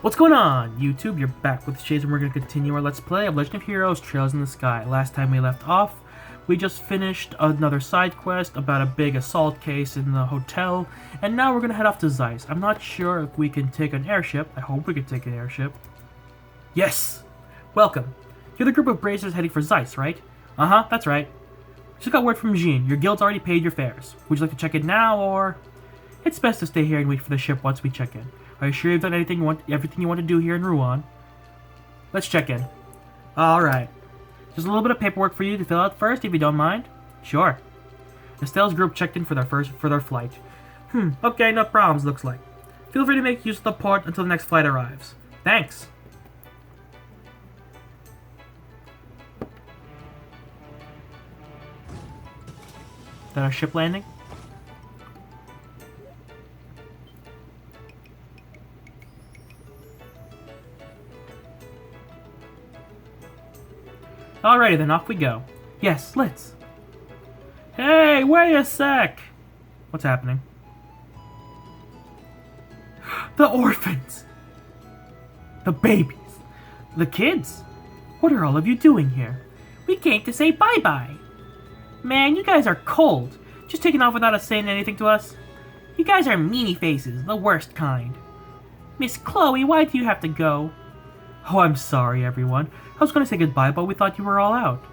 What's going on, YouTube? You're back with Shades, and we're going to continue our Let's Play of Legend of Heroes Trails in the Sky. Last time we left off, we just finished another side quest about a big assault case in the hotel, and now we're going to head off to Zeiss. I'm not sure if we can take an airship. I hope we can take an airship. Yes! Welcome. You're the group of bracers heading for Zeiss, right? Uh-huh, that's right. Just got word from Jean. Your guild's already paid your fares. Would you like to check in now, or...? It's best to stay here and wait for the ship once we check in. Are you sure you've done everything you want to do here in Rouen? Let's check in. Alright. Just a little bit of paperwork for you to fill out first, if you don't mind. Sure. Estelle's group checked in for their flight. Okay, no problems, looks like. Feel free to make use of the port until the next flight arrives. Thanks. Is that our ship landing? Alrighty then, off we go. Yes, let's. Hey, wait a sec! What's happening? The orphans! The babies! The kids! What are all of you doing here? We came to say bye-bye! Man, you guys are cold. Just taking off without us saying anything to us. You guys are meanie faces, the worst kind. Miss Chloe, why do you have to go? Oh, I'm sorry, everyone. I was going to say goodbye, but we thought you were all out.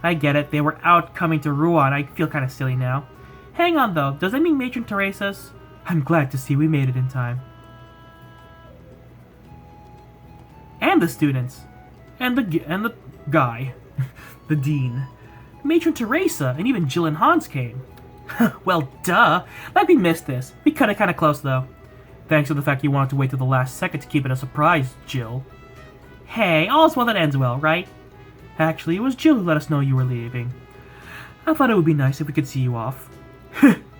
I get it. They were out coming to Rouen. I feel kind of silly now. Hang on, though. Does that mean Matron Teresa's? I'm glad to see we made it in time. And the students. And the guy. The dean. Matron Teresa and even Jill and Hans came. Well, duh. Like we missed this. We cut it kind of close, though. Thanks to the fact you wanted to wait till the last second to keep it a surprise, Jill. Hey, all's well that ends well, right? Actually, it was Jill who let us know you were leaving. I thought it would be nice if we could see you off.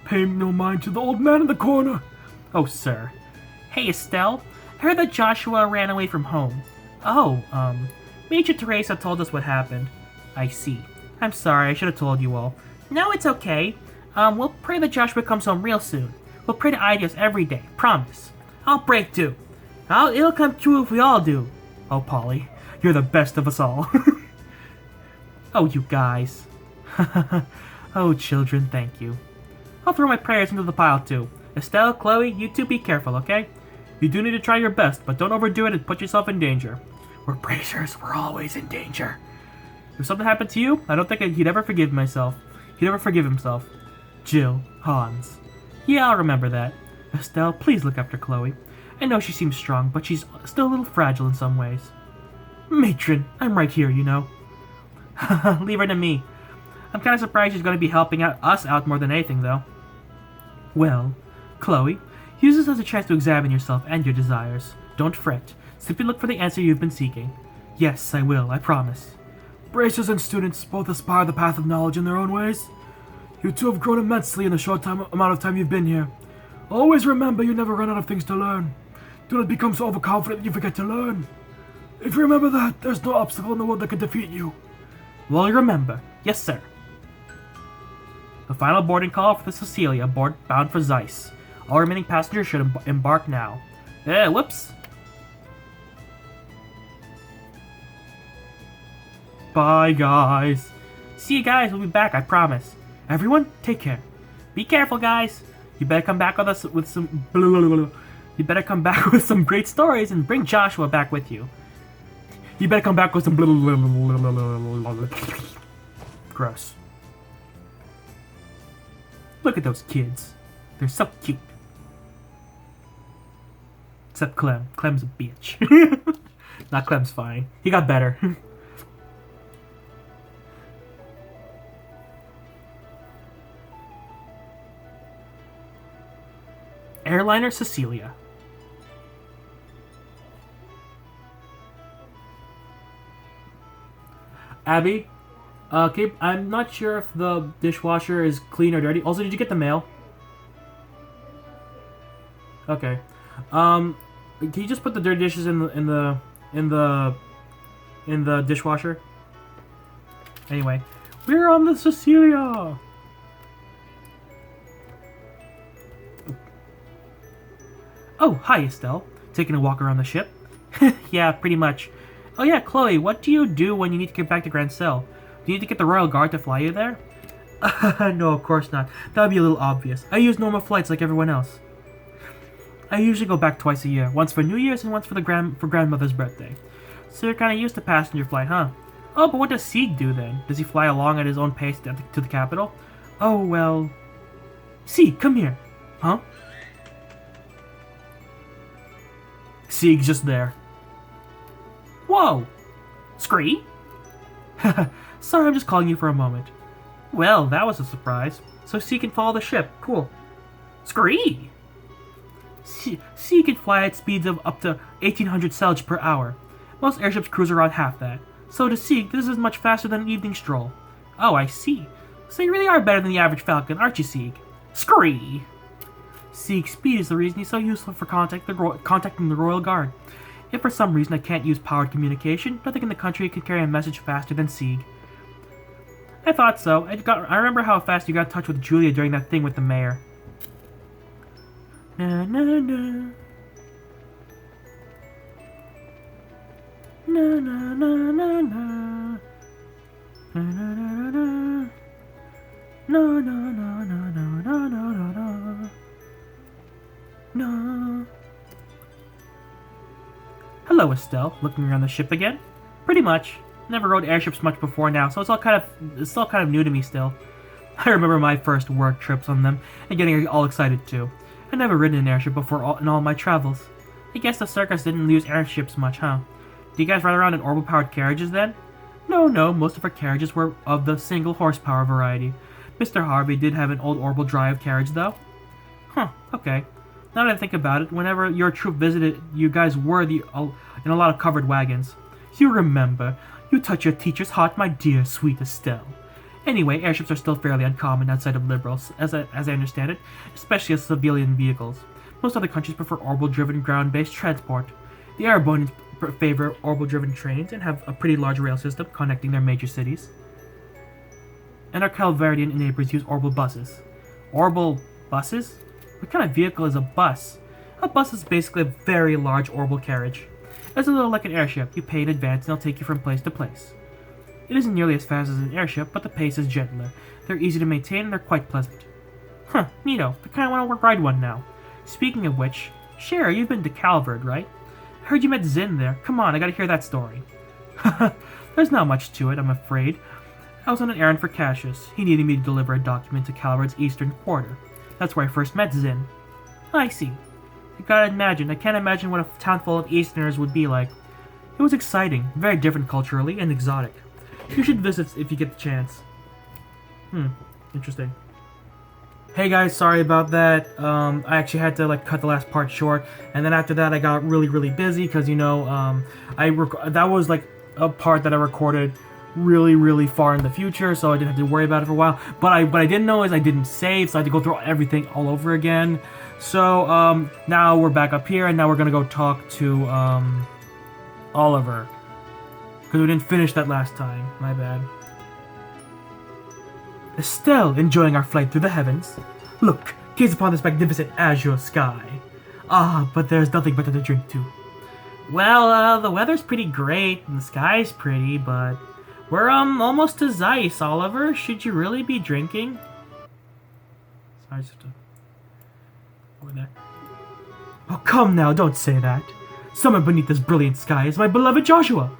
Pay no mind to the old man in the corner. Oh, sir. Hey, Estelle. I heard that Joshua ran away from home. Oh, Major Teresa told us what happened. I see. I'm sorry, I should have told you all. No, it's okay. We'll pray that Joshua comes home real soon. We'll pray to Idios every day, promise. I'll break too. It'll come true if we all do. Oh, Polly, you're the best of us all. Oh, you guys. Oh, children, thank you. I'll throw my prayers into the pile, too. Estelle, Chloe, you two be careful, okay? You do need to try your best, but don't overdo it and put yourself in danger. We're bracers, we're always in danger. If something happened to you, I don't think he'd ever forgive himself. Jill, Hans. Yeah, I'll remember that. Estelle, please look after Chloe. I know she seems strong, but she's still a little fragile in some ways. Matron, I'm right here, you know. Leave her to me. I'm kind of surprised she's going to be helping us out more than anything, though. Well, Chloe, use this as a chance to examine yourself and your desires. Don't fret. Simply look for the answer you've been seeking. Yes, I will, I promise. Bracers and students both aspire the path of knowledge in their own ways. You two have grown immensely in the short amount of time you've been here. Always remember you never run out of things to learn. Do not become so overconfident that you forget to learn. If you remember that, there's no obstacle in the world that can defeat you. Well, you remember. Yes, sir. The final boarding call for the Cecilia, bound for Zeiss. All remaining passengers should embark now. Whoops. Bye, guys. See you guys, we'll be back, I promise. Everyone, take care. Be careful, guys. You better come back with some You better come back with some great stories and bring Joshua back with you. You better come back with some Gross. Look at those kids. They're so cute. Except Clem. Clem's a bitch. Not Clem's fine. He got better. Airliner Cecilia. Abby, okay, I'm not sure if the dishwasher is clean or dirty. Also, did you get the mail? Okay. Can you just put the dirty dishes in the dishwasher? Anyway, we're on the Cecilia. Oh, hi, Estelle. Taking a walk around the ship? Yeah, pretty much. Oh yeah, Chloe, what do you do when you need to get back to Grand Cell? Do you need to get the Royal Guard to fly you there? No, of course not. That would be a little obvious. I use normal flights like everyone else. I usually go back twice a year, once for New Year's and once for grandmother's birthday. So you're kind of used to passenger flight, huh? Oh, but what does Sieg do then? Does he fly along at his own pace to the capital? Oh, well... Sieg, come here. Huh? Sieg's just there. Whoa! Scree? Sorry, I'm just calling you for a moment. Well, that was a surprise. So Sieg can follow the ship. Cool. Scree! Sieg can fly at speeds of up to 1800 Selge per hour. Most airships cruise around half that. So to Sieg, this is much faster than an evening stroll. Oh, I see. So you really are better than the average Falcon, aren't you, Sieg? Scree! Sieg's speed is the reason he's so useful for contacting the Royal Guard. If for some reason I can't use powered communication, nothing in the country can carry a message faster than Sieg. I thought so. I remember how fast you got in touch with Julia during that thing with the mayor. Na na na. Na na na na na. Na na na na. No no no no no no no no no. No. Hello, Estelle. Looking around the ship again? Pretty much. Never rode airships much before now, so it's all kind of new to me still. I remember my first work trips on them and getting all excited too. I'd never ridden an airship before in all my travels. I guess the circus didn't use airships much, huh? Do you guys ride around in orbital-powered carriages then? No, most of our carriages were of the single horsepower variety. Mr. Harvey did have an old orbital drive carriage though. Huh, okay. Now that I think about it, whenever your troop visited, you guys were in a lot of covered wagons. You remember. You touch your teacher's heart, my dear, sweet Estelle. Anyway, airships are still fairly uncommon outside of liberals, as I understand it, especially as civilian vehicles. Most other countries prefer orbital-driven ground-based transport. The Arabonians favor orbital-driven trains and have a pretty large rail system connecting their major cities. And our Calvardian neighbors use orbital buses. Orbital buses? What kind of vehicle is a bus? A bus is basically a very large orbital carriage. It's a little like an airship. You pay in advance and they'll take you from place to place. It isn't nearly as fast as an airship, but the pace is gentler. They're easy to maintain and they're quite pleasant. Huh, neato. I kinda wanna ride one now. Speaking of which, Cher, you've been to Calvard, right? I heard you met Zinn there. Come on, I gotta hear that story. There's not much to it, I'm afraid. I was on an errand for Cassius. He needed me to deliver a document to Calvard's eastern quarter. That's where I first met Zinn. I see. I gotta imagine. I can't imagine what a town full of Easterners would be like. It was exciting, very different culturally, and exotic. You should visit if you get the chance. Interesting. Hey guys, sorry about that. I actually had to cut the last part short, and then after that I got really busy because that was a part that I recorded really far in the future, so I didn't have to worry about it for a while. But what I didn't know is I didn't save, so I had to go through everything all over again. So now we're back up here, and now we're gonna go talk to Oliver, because we didn't finish that last time. My bad. Estelle, enjoying our flight through the heavens. Look, gaze upon this magnificent azure sky. Ah, but there's nothing better to drink to. Well, the weather's pretty great, and the sky's pretty, but we're almost to Zeiss, Oliver. Should you really be drinking? Sorry, just over there. Oh, come now, don't say that. Somewhere beneath this brilliant sky is my beloved Joshua.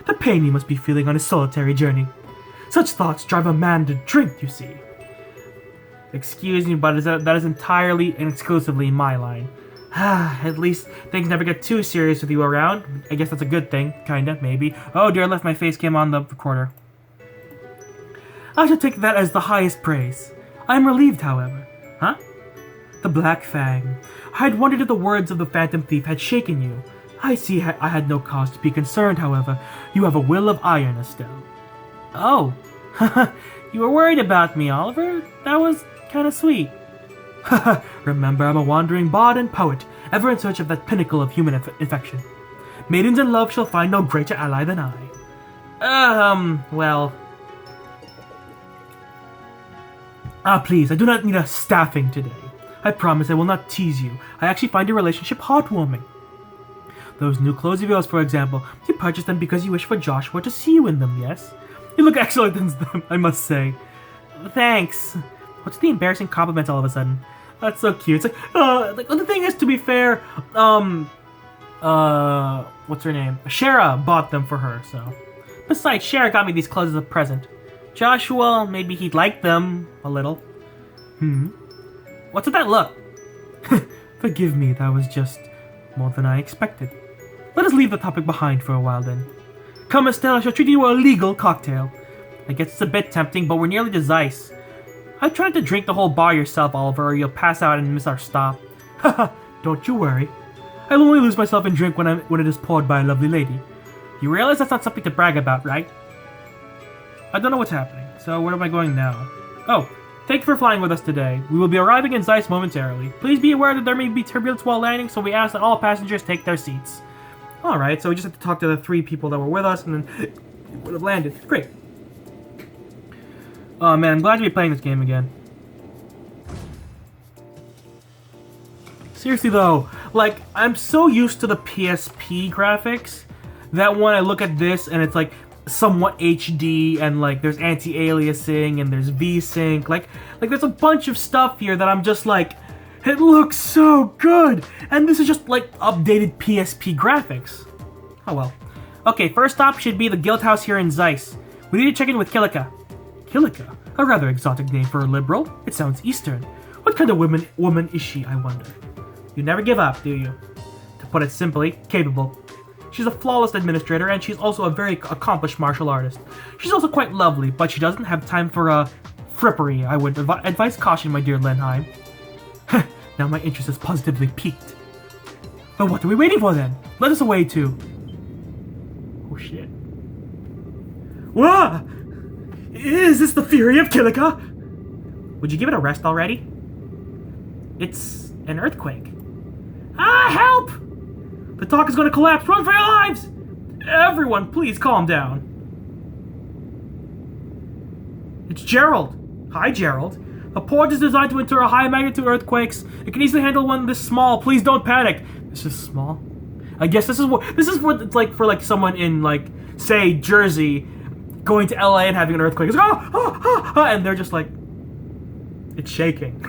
The pain he must be feeling on his solitary journey. Such thoughts drive a man to drink, you see. Excuse me, but that is entirely and exclusively my line. At least things never get too serious with you around. I guess that's a good thing, kinda, maybe. Oh dear, I left my face cam on the recorder. I shall take that as the highest praise. I am relieved, however. Huh? The Black Fang. I had wondered if the words of the Phantom Thief had shaken you. I see I had no cause to be concerned, however. You have a will of iron, Estelle. Oh, you were worried about me, Oliver? That was kinda sweet. Remember, I'm a wandering bard and poet, ever in search of that pinnacle of human affection. Maidens in love shall find no greater ally than I. Well... please, I do not need a staffing today. I promise I will not tease you. I actually find your relationship heartwarming. Those new clothes of yours, for example. You purchased them because you wish for Joshua to see you in them, yes? You look excellent in them, I must say. Thanks. What's the embarrassing compliment all of a sudden? That's so cute. It's like the thing is, to be fair, what's her name? Shara bought them for her, so. Besides, Shara got me these clothes as a present. Joshua, maybe he'd like them a little. What's with that look? Forgive me, that was just more than I expected. Let us leave the topic behind for a while then. Come, Estelle, I shall treat you to a legal cocktail. I guess it's a bit tempting, but we're nearly to Zeiss. I tried to drink the whole bar yourself, Oliver, or you'll pass out and miss our stop. Haha, don't you worry. I'll only lose myself in drink when it is poured by a lovely lady. You realize that's not something to brag about, right? I don't know what's happening, so where am I going now? Oh, thank you for flying with us today. We will be arriving in Zeiss momentarily. Please be aware that there may be turbulence while landing, so we ask that all passengers take their seats. Alright, so we just have to talk to the 3 people that were with us, and then we would have landed. Great. Oh man, I'm glad to be playing this game again. Seriously though, like, I'm so used to the PSP graphics that when I look at this and it's like somewhat HD and like there's anti-aliasing and there's V-Sync, like there's a bunch of stuff here that I'm just like, it looks so good! And this is just like updated PSP graphics. Oh well. Okay, first stop should be the guild house here in Zeiss. We need to check in with Kilika. Kilika? A rather exotic name for a liberal. It sounds Eastern. What kind of woman is she, I wonder? You never give up, do you? To put it simply, capable. She's a flawless administrator, and she's also a very accomplished martial artist. She's also quite lovely, but she doesn't have time for, frippery. I would advise caution, my dear Lenheim. Now my interest is positively piqued. But what are we waiting for then? Let us away to... Oh shit. Wah! Is this the fury of Kilika? Would you give it a rest already? It's an earthquake. Ah, help! The talk is going to collapse. Run for your lives! Everyone, please calm down. It's Gerald. Hi, Gerald. A port is designed to endure high magnitude earthquakes. It can easily handle one this small. Please don't panic. This is small. I guess this is what it's like for like someone in like say Jersey going to LA and having an earthquake. It's like, and they're just like, it's shaking.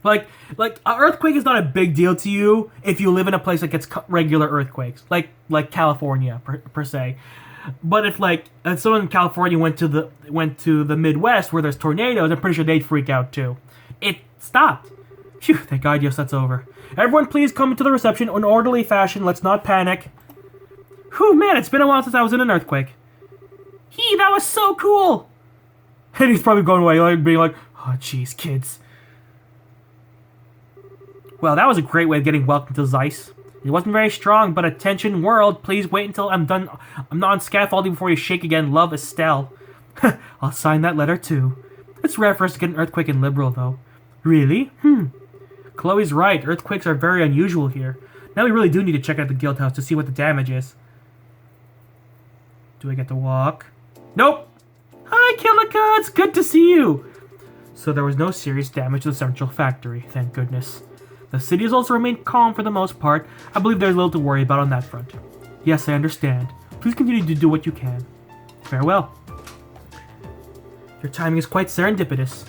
Like an earthquake is not a big deal to you if you live in a place that gets regular earthquakes, like California per se. But if someone in California went to the Midwest where there's tornadoes, I'm pretty sure they'd freak out too. It stopped. Phew, thank God, yes, that's over. Everyone please come into the reception in orderly fashion. Let's not panic. Whew, man, it's been a while since I was in an earthquake. That was so cool. And he's probably going away, like being like, oh, jeez, kids. Well, that was a great way of getting welcome to Zeiss. It wasn't very strong, but attention world, please wait until I'm done. I'm not on scaffolding before you shake again. Love, Estelle. I'll sign that letter too. It's rare for us to get an earthquake in Liberal, though. Really? Chloe's right. Earthquakes are very unusual here. Now we really do need to check out the guild house to see what the damage is. Do I get to walk? Nope. Hi, Kilika. It's good to see you. So there was no serious damage to the central factory, thank goodness. The city has also remained calm for the most part. I believe there's little to worry about on that front. Yes, I understand. Please continue to do what you can. Farewell. Your timing is quite serendipitous.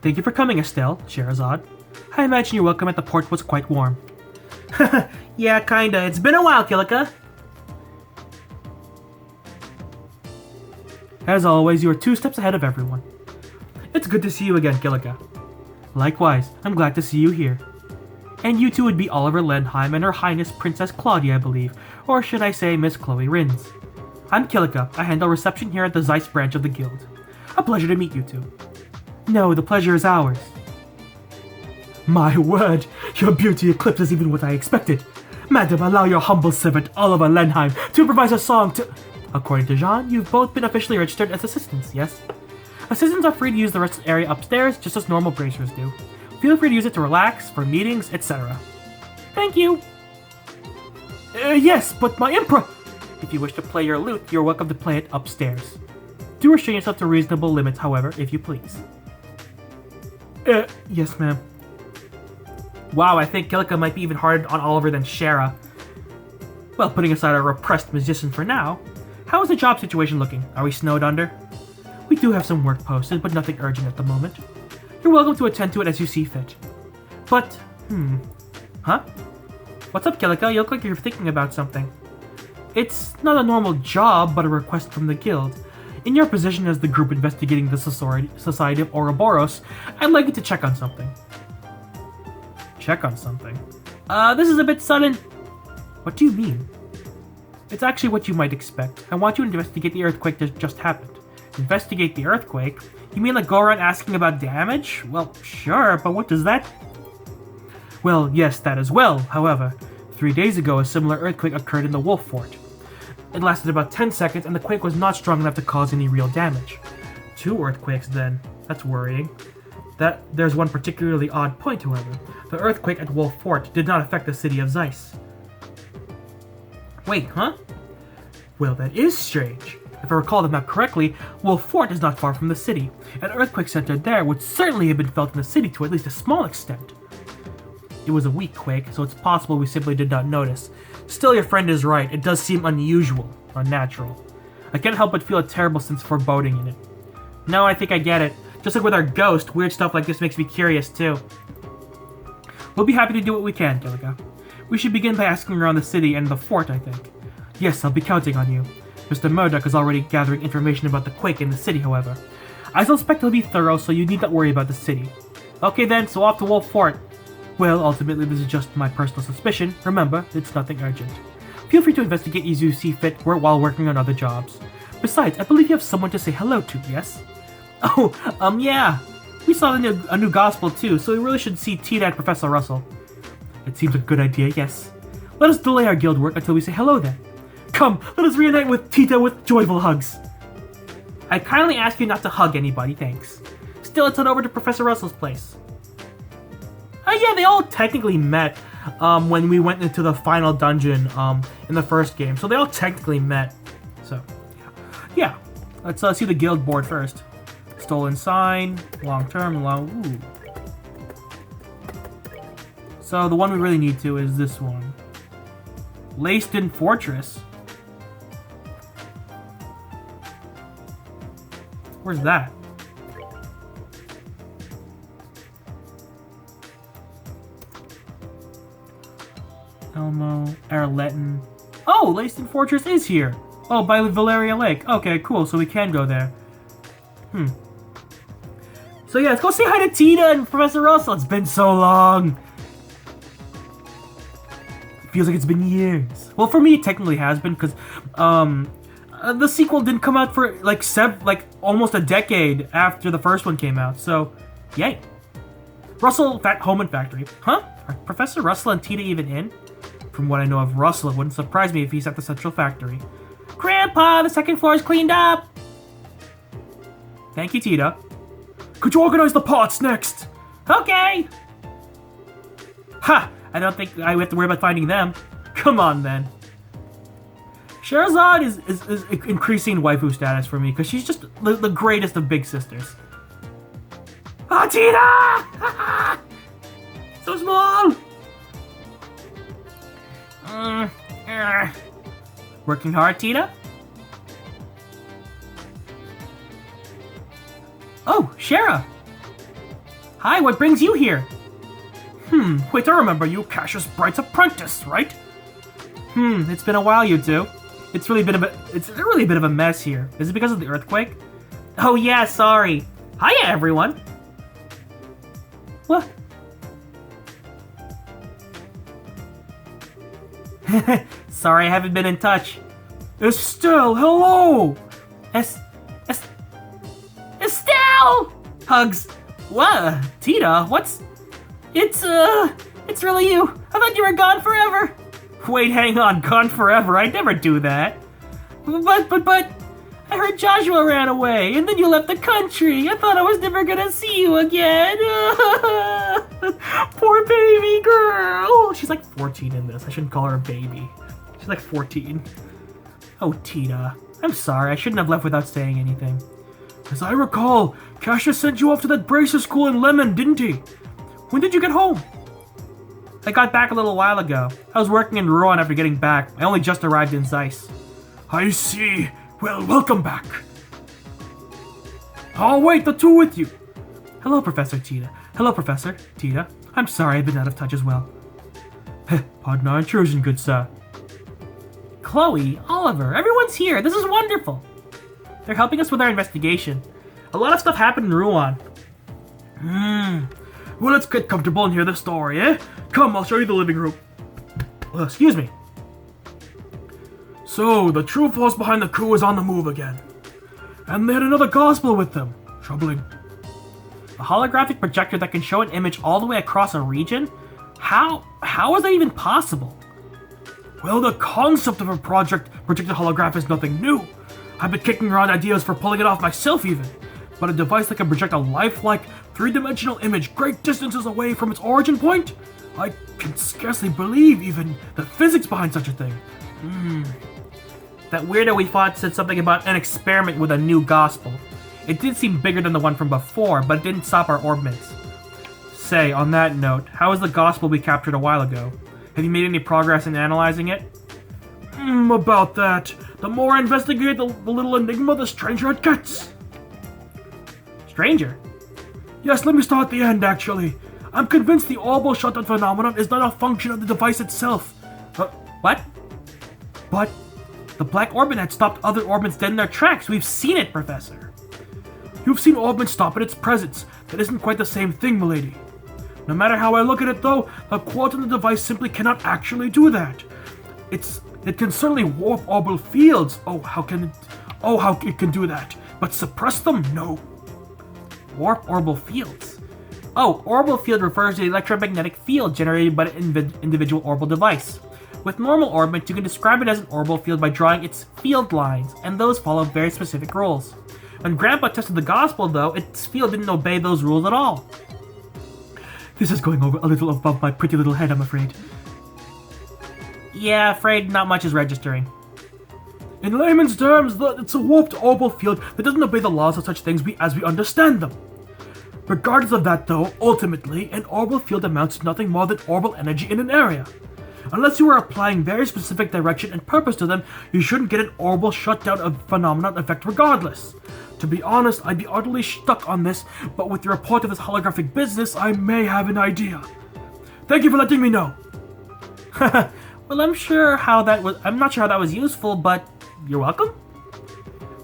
Thank you for coming, Estelle, Sherazade. I imagine your welcome at the port was quite warm. Yeah, kinda. It's been a while, Kilika. As always, you are 2 steps ahead of everyone. It's good to see you again, Kilika. Likewise, I'm glad to see you here. And you two would be Oliver Lenheim and Her Highness Princess Claudia, I believe, or should I say Miss Chloe Rins. I'm Kilika. I handle reception here at the Zeiss branch of the guild. A pleasure to meet you two. No, the pleasure is ours. My word, your beauty eclipses even what I expected. Madam, allow your humble servant Oliver Lenheim to improvise a song to... According to Jean, you've both been officially registered as assistants, yes? Assistants are free to use the rest of the area upstairs, just as normal bracers do. Feel free to use it to relax, for meetings, etc. Thank you! Yes, but my impro... If you wish to play your lute, you're welcome to play it upstairs. Do restrain yourself to reasonable limits, however, if you please. Yes, ma'am. Wow, I think Kilika might be even harder on Oliver than Shara. Well, putting aside our repressed musician for now, how is the job situation looking? Are we snowed under? We do have some work posted, but nothing urgent at the moment. You're welcome to attend to it as you see fit. But, Huh? What's up, Kilika? You look like you're thinking about something. It's not a normal job, but a request from the guild. In your position as the group investigating the Society of Ouroboros, I'd like you to check on something. Check on something? This is a bit sudden. What do you mean? It's actually what you might expect. I want you to investigate the earthquake that just happened. Investigate the earthquake? You mean like go around asking about damage? Well, sure, but what does that... Well, yes, that as well. However, 3 days ago, a similar earthquake occurred in the Wolf Fort. It lasted about 10 seconds, and the quake was not strong enough to cause any real damage. 2 earthquakes, then. That's worrying. There's one particularly odd point, however. The earthquake at Wolf Fort did not affect the city of Zeiss. Wait, huh? Well, that is strange. If I recall the map correctly, Wolf Fort is not far from the city. An earthquake center there would certainly have been felt in the city to at least a small extent. It was a weak quake, so it's possible we simply did not notice. Still, your friend is right. It does seem unusual, unnatural. I can't help but feel a terrible sense of foreboding in it. No, I think I get it. Just like with our ghost, weird stuff like this makes me curious too. We'll be happy to do what we can, Kilika. We should begin by asking around the city and the fort, I think. Yes, I'll be counting on you. Mr. Murdoch is already gathering information about the quake in the city, however. I suspect he'll be thorough, so you need not worry about the city. Okay then, so off to Wolf Fort. Well, ultimately this is just my personal suspicion. Remember, it's nothing urgent. Feel free to investigate as you see fit while working on other jobs. Besides, I believe you have someone to say hello to, yes? Oh, yeah. We saw a new gospel too, so we really should see Tita and Professor Russell. It seems a good idea, yes. Let us delay our guild work until we say hello then. Come, let us reunite with Tita with joyful hugs. I kindly ask you not to hug anybody, thanks. Still, let's head over to Professor Russell's place. Yeah, they all technically met when we went into the final dungeon in the first game. So they all technically met. So, yeah. Let's see the guild board first. Stolen sign, long-term, ooh. So the one we really need to is this one. Laced-in Fortress. Where's that? Elmo, Arleton. Oh, Laced-in Fortress is here. Oh, by Valeria Lake. Okay, cool. So we can go there. So yeah, let's go say hi to Tina and Professor Russell. It's been so long. Feels like it's been years. Well, for me, it technically has been because the sequel didn't come out for like almost a decade after the first one came out. So, yay. Russell Home and Factory. Huh? Are Professor Russell and Tina even in? From what I know of Russell, it wouldn't surprise me if he's at the central factory. Grandpa, the second floor is cleaned up. Thank you, Tita. Could you organize the pots next? Okay. Ha! I don't think I have to worry about finding them. Come on, then. Sherazade is increasing waifu status for me because she's just the greatest of big sisters. Ah, Tina! So small! Working hard, Tina? Oh, Shara! Hi, what brings you here? Wait, I remember you, Cassius Bright's apprentice, right? It's been a while, you two. It's really a bit of a mess here. Is it because of the earthquake? Oh yeah, sorry. Hiya, everyone. What? Sorry, I haven't been in touch. Estelle, hello! Estelle! Hugs. What? Tita, what's... It's really you. I thought you were gone forever. Wait, hang on, gone forever? I'd never do that. But, I heard Joshua ran away, and then you left the country. I thought I was never gonna see you again. Poor baby girl. She's like 14 in this. I shouldn't call her a baby. She's like 14. Oh, Tita. I'm sorry, I shouldn't have left without saying anything. As I recall, Cassius sent you off to that bracer school in Lemon, didn't he? When did you get home? I got back a little while ago. I was working in Rouen after getting back. I only just arrived in Zeiss. I see. Well, welcome back. Oh, wait, the two with you. Hello, Professor Tita. Hello, Professor Tita. I'm sorry I've been out of touch as well. Pardon our intrusion, good sir. Chloe, Oliver, everyone's here. This is wonderful. They're helping us with our investigation. A lot of stuff happened in Rouen. Well, let's get comfortable and hear the story, eh? Come, I'll show you the living room. Excuse me. So, the true force behind the coup is on the move again. And they had another gospel with them. Troubling. A holographic projector that can show an image all the way across a region? How is that even possible? Well, the concept of a projected holograph is nothing new. I've been kicking around ideas for pulling it off myself even. But a device that can project a lifelike, three-dimensional image great distances away from its origin point? I can scarcely believe even the physics behind such a thing. That weirdo we fought said something about an experiment with a new gospel. It did seem bigger than the one from before, but it didn't stop our orbits. Say, on that note, how is the gospel we captured a while ago? Have you made any progress in analyzing it? About that. The more I investigate, the little enigma, the stranger it gets. Stranger? Yes, let me start at the end, actually. I'm convinced the orbital shutdown phenomenon is not a function of the device itself. What? But the black orbit had stopped other orbits dead in their tracks. We've seen it, Professor. You've seen orbits stop in its presence. That isn't quite the same thing, milady. No matter how I look at it, though, the quantum of the device simply cannot actually do that. It can certainly warp orbital fields. How it can do that. But suppress them? No. Warp orbital fields? Orbital field refers to the electromagnetic field generated by an individual orbital device. With normal orbits, you can describe it as an orbital field by drawing its field lines, and those follow very specific rules. When Grandpa tested the gospel, though, its field didn't obey those rules at all. This is going over a little above my pretty little head, I'm afraid. Yeah, afraid not much is registering. In layman's terms, it's a warped orbital field that doesn't obey the laws of such things as we understand them. Regardless of that, though, ultimately, an orbital field amounts to nothing more than orbital energy in an area. Unless you are applying very specific direction and purpose to them, you shouldn't get an orbital shutdown of phenomenon effect regardless. To be honest, I'd be utterly stuck on this, but with the report of this holographic business, I may have an idea. Thank you for letting me know. Well, I'm not sure how that was useful, but you're welcome.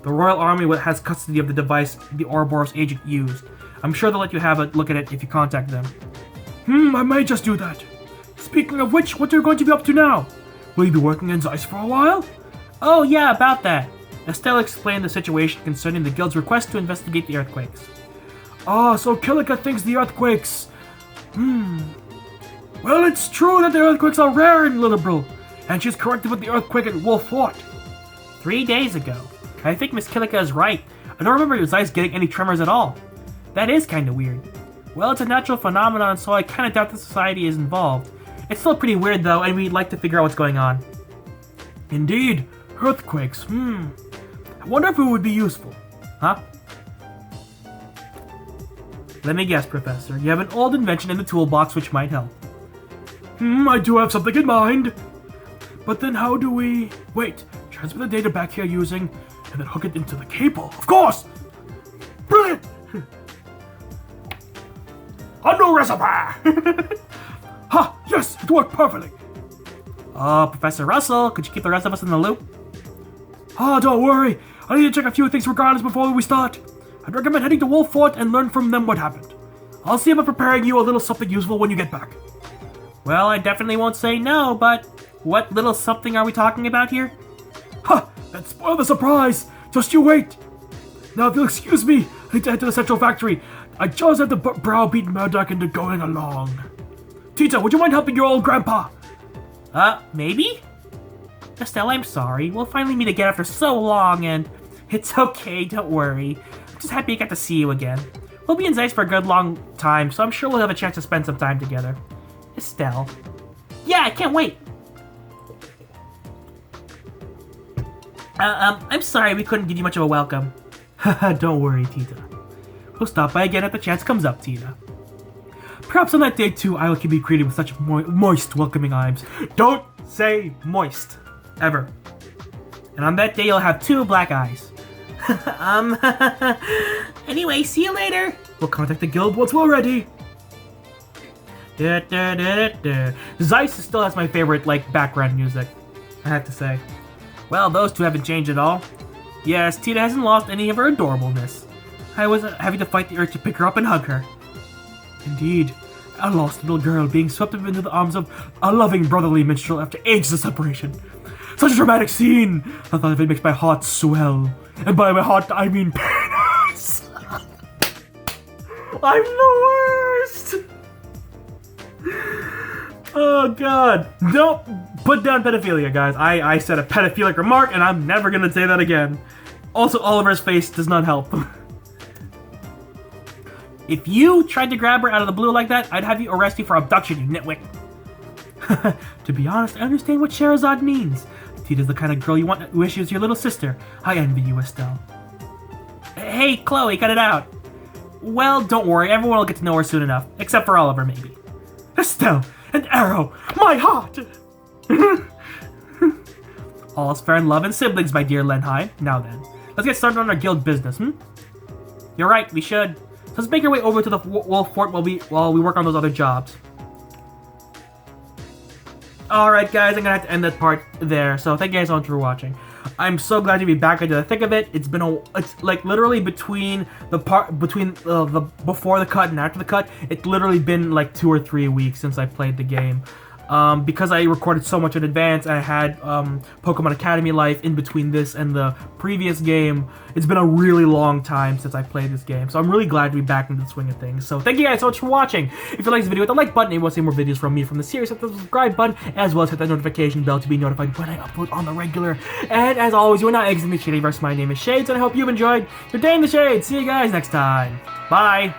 The Royal Army has custody of the device the Ouroboros agent used. I'm sure they'll let you have a look at it if you contact them. I may just do that. Speaking of which, what are you going to be up to now? Will you be working in Zeiss for a while? Oh yeah, about that. Estelle explained the situation concerning the guild's request to investigate the earthquakes. So Kilika thinks the earthquakes... Well, it's true that the earthquakes are rare in Lillebril, and she's correct about the earthquake at Wolf Fort. 3 days ago. I think Miss Kilika is right. I don't remember Zeiss getting any tremors at all. That is kinda weird. Well, it's a natural phenomenon, so I kinda doubt the society is involved. It's still pretty weird though, and we'd like to figure out what's going on. Indeed. Earthquakes, I wonder if it would be useful. Huh? Let me guess, Professor. You have an old invention in the toolbox which might help. I do have something in mind. But then how do we... Wait, transfer the data back here using... and then hook it into the cable. Of course! Brilliant! A new recipe! Yes, it worked perfectly. Professor Russell, could you keep the rest of us in the loop? Don't worry. I need to check a few things regardless before we start. I'd recommend heading to Wolf Fort and learn from them what happened. I'll see about preparing you a little something useful when you get back. Well, I definitely won't say no, but what little something are we talking about here? That spoiled the surprise. Just you wait. Now, if you'll excuse me, I need to head to the central factory. I just have to browbeat Murdoch into going along. Tita, would you mind helping your old grandpa? Maybe? Estelle, I'm sorry. We'll finally meet again after so long, and it's okay, don't worry. I'm just happy I got to see you again. We'll be in Zeiss for a good long time, so I'm sure we'll have a chance to spend some time together. Estelle. Yeah, I can't wait. I'm sorry we couldn't give you much of a welcome. Don't worry, Tita. We'll stop by again if the chance comes up, Tita. Perhaps on that day too, I will be greeted with such moist, welcoming arms. Don't say moist. Ever. And on that day, you'll have 2 black eyes. Anyway, see you later. We'll contact the guild once we're ready. Zeiss still has my favorite, background music, I have to say. Well, those two haven't changed at all. Yes, Tita hasn't lost any of her adorableness. I was having to fight the urge to pick her up and hug her. Indeed, a lost little girl being swept up into the arms of a loving brotherly minstrel after ages of separation. Such a dramatic scene! The thought of it makes my heart swell. And by my heart, I mean penis! I'm the worst! Oh god. Don't put down pedophilia, guys. I said a pedophilic remark, and I'm never gonna say that again. Also, Oliver's face does not help. If you tried to grab her out of the blue like that, I'd have you arrest you for abduction, you nitwit. To be honest, I understand what Sherazade means. Tita's the kind of girl you want who wishes your little sister. I envy you, Estelle. Hey, Chloe, cut it out. Well, don't worry, everyone will get to know her soon enough. Except for Oliver, maybe. Estelle, an arrow! My heart! All is fair in love and siblings, my dear Lenhai. Now then, let's get started on our guild business, You're right, we should. So let's make our way over to the Wolf Fort while we work on those other jobs. Alright guys, I'm gonna have to end that part there, so thank you guys so much for watching. I'm so glad to be back into the thick of it. It's like literally between the before the cut and after the cut, it's literally been like 2 or 3 weeks since I played the game. Because I recorded so much in advance, I had Pokemon Academy Life in between this and the previous game. It's been a really long time since I played this game, so I'm really glad to be back into the swing of things. So thank you guys so much for watching. If you like this video, hit the like button. If you want to see more videos from me from the series, hit the subscribe button, as well as hit that notification bell to be notified when I upload on the regular. And as always, you are not exiting the Shadyverse. My name is Shades, and I hope you've enjoyed your day in the Shades. See you guys next time. Bye!